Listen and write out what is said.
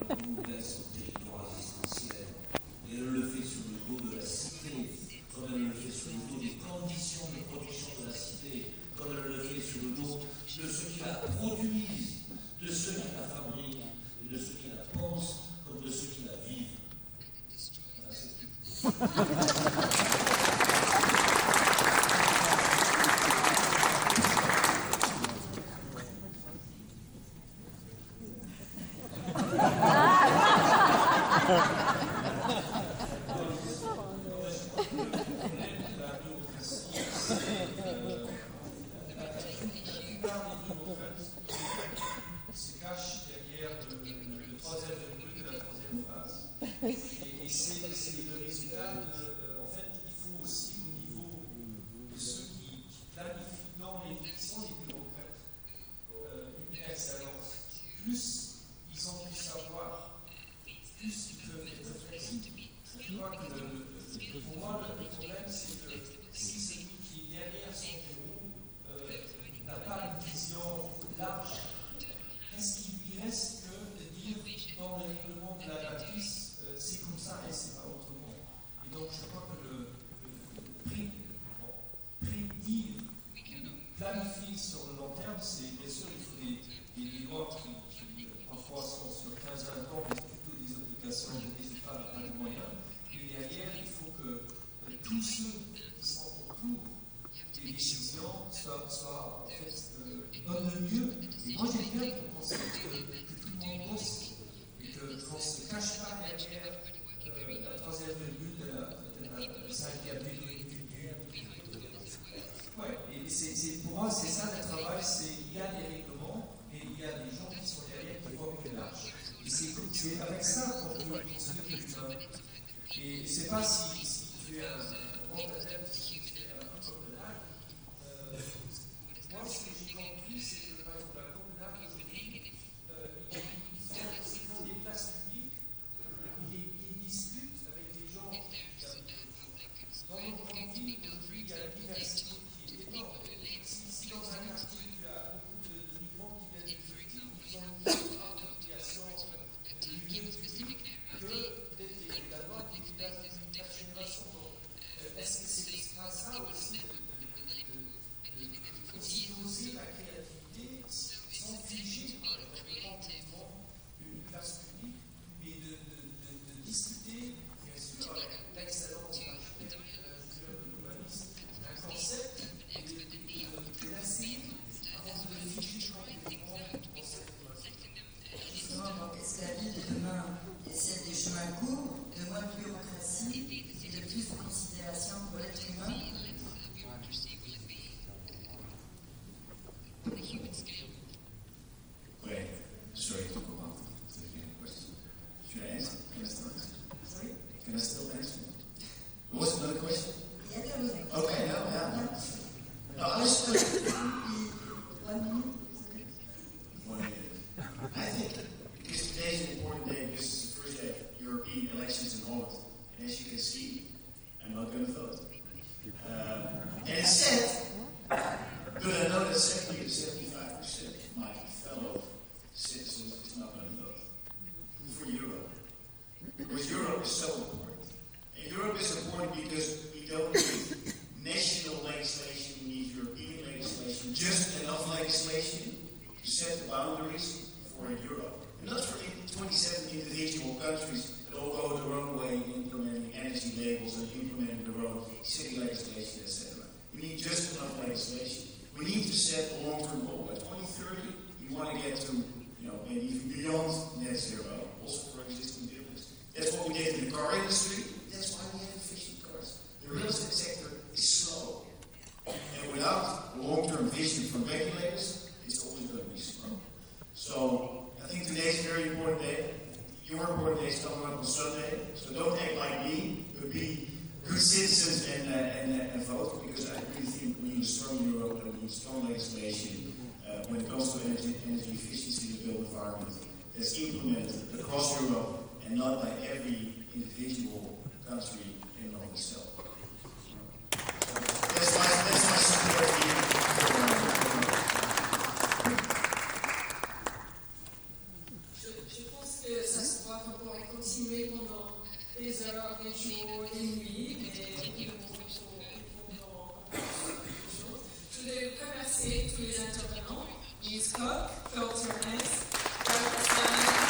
elle renouvelle son territoire existentiel. Et elle le fait sur le dos de la cité, comme elle le fait sur le dos des conditions de production de la cité, comme elle le fait sur le dos de ceux qui la produisent, de ceux qui la fabriquent, et de ceux qui la pensent, comme de ceux qui la vivent. Voilà, c'est tout. Se cache derrière le troisième but de la troisième phase. Et c'est le résultat de. En fait, il faut aussi, au niveau de ceux qui planifient, non, qui sont les bureaucrates, une excellence. Plus ils ont du savoir, plus ils peuvent être flexibles. Je crois que pour moi, le problème, c'est que si celui qui est derrière son bureau n'a pas une vision large, est-ce qu'il lui reste que de dire dans le règlement de la bâtisse, c'est comme ça et c'est pas autrement. Et donc je crois que le prédire, planifier sur le long terme, c'est bien sûr, il faut des lois qui parfois sont sur 15-20 ans, mais plutôt des obligations, des pas les moyens. Et derrière, il faut que tous ceux qui sont autour des décisions soient en fait, donnent le mieux. Et moi j'aime bien le concept que tout le monde bosse et qu'on ne se cache pas derrière la troisième bulle de la cinquième bulle du. Ouais, et pour moi c'est ça le travail, il y a des règlements et il y a des gens qui sont derrière qui voient plus large. Et c'est avec ça qu'on peut construire l'humain. Et je ne sais pas si tu es un bon adepte, si tu es un Copenhague. Moi, ce que j'ai compris, c'est que par exemple, à Copenhague, aujourd'hui, ils font des places publiques, ils discutent avec des gens. Dans notre grande ville, aujourd'hui, il y a la diversité qui est énorme. Si dans un quartier, tu as beaucoup de migrants qui viennent de Turquie, ils ont une appropriation du lieu public que peut-être les Danois qui datent d'une quatre générations. Est-ce que c'est pas ça aussi aussi doser la créativité sans figer par exemple une place publique, mais de discuter, bien sûr, avec l'excellence architecte, l'ingénieur de l'urbanisme, un concept et de l'essayer avant de le figer complètement dans cette place. Justement, est-ce que la ville de demain est celle des chemins courts, de moins de bureaucratie et de plus de considération pour l'être humain? Wait, sorry to go on to the question. Should I answer? Can I still answer? Sorry? Can I still answer? Was another question? Yeah, there was a question. Okay, no, I was 1 minute. 1 minute. I think because today is an important day, because it's the first day of European elections in Holland. And as you can see, I'm not going to vote. And it's sad, but I know that 70 to 75% of my fellow citizens is not going to vote for Europe. Because Europe is so important. And Europe is important because we don't need national legislation, we need European legislation, just enough legislation to set the boundaries for Europe. And not for 27 individual countries that all go their own way in implementing energy labels and implementing their own city legislation, etc. We need just enough legislation. We need to set a long-term goal. By 2030, we want to get to, maybe even beyond net zero, also for existing buildings. That's what we did in the car industry. That's why we have efficient cars. The real estate sector is slow. And without a long-term vision from regulators, it's always going to be slow. So I think today is a very important day. Your important day is coming up on Sunday. So don't act like me, but be good citizens and vote, because I really think we need a strong Europe and we need strong legislation when it comes to energy efficiency in the built environment that's implemented across Europe and not by every individual country in and of itself. So that's my support for you. Je pense que ça crois qu'on pourrait continuer pendant des heures, des jours, des nuits, mais il faut je voulais remercier tous les intervenants, Yves Coq, Phil Turnes,